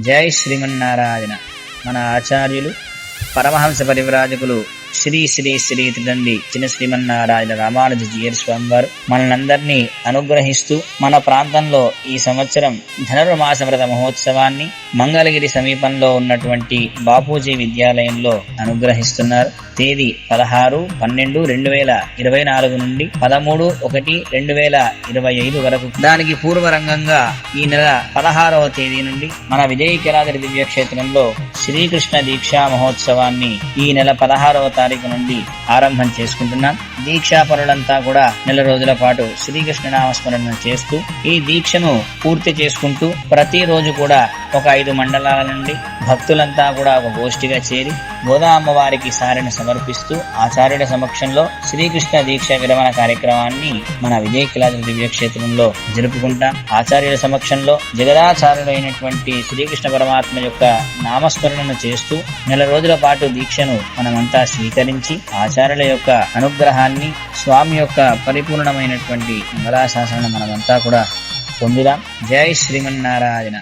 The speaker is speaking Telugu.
జై శ్రీమన్నారాయణ. మన ఆచార్యులు పరమహంస పరివ్రాజకులు శ్రీ శ్రీ శ్రీ త్రిదండి చిన్న శ్రీమన్నారాయణ రామానుజ జీయర్ స్వామి వారు మనల్నందరినీ అనుగ్రహిస్తూ మన ప్రాంతంలో ఈ సంవత్సరం ధనుర్మాస వ్రత మహోత్సవాన్ని మంగళగిరి సమీపంలో ఉన్నటువంటి బాపూజీ విద్యాలయంలో అనుగ్రహిస్తున్నారు. తేదీ 16/12/2024 నుండి 13/1/2025 వరకు. దానికి పూర్వరంగంగా ఈ నెల 16వ తేదీ నుండి మన విజయకిరాద్రి దివ్యక్షేత్రంలో శ్రీకృష్ణ దీక్షా మహోత్సవాన్ని ఈ నెల 16వ తారీఖు నుండి ఆరంభం చేసుకుంటున్నాం. దీక్షాపరులంతా కూడా నెల రోజుల పాటు శ్రీకృష్ణ నామస్మరణ చేస్తూ ఈ దీక్షను పూర్తి చేసుకుంటూ ప్రతిరోజు కూడా ఒక 5 మండలాల నుండి భక్తులంతా కూడా ఒక గోష్ఠిగా చేరి గోదా అమ్మవారికి సారిని సమర్పిస్తూ ఆచార్యుల సమక్షంలో శ్రీకృష్ణ దీక్ష విరమణ కార్యక్రమాన్ని మన విజయకిరాద్రి దివ్యక్షేత్రంలో జరుపుకుంటాం. ఆచార్యుల సమక్షంలో జగదాచార్యుడైనటువంటి శ్రీకృష్ణ పరమాత్మ యొక్క నామస్మరణను చేస్తూ నెల రోజుల పాటు దీక్షను మనమంతా స్వీకరించి ఆచార్యుల యొక్క అనుగ్రహాన్ని, స్వామి యొక్క పరిపూర్ణమైనటువంటి మంగళాశాసనం మనమంతా కూడా పొందుదాం. జై శ్రీమన్నారాయణ.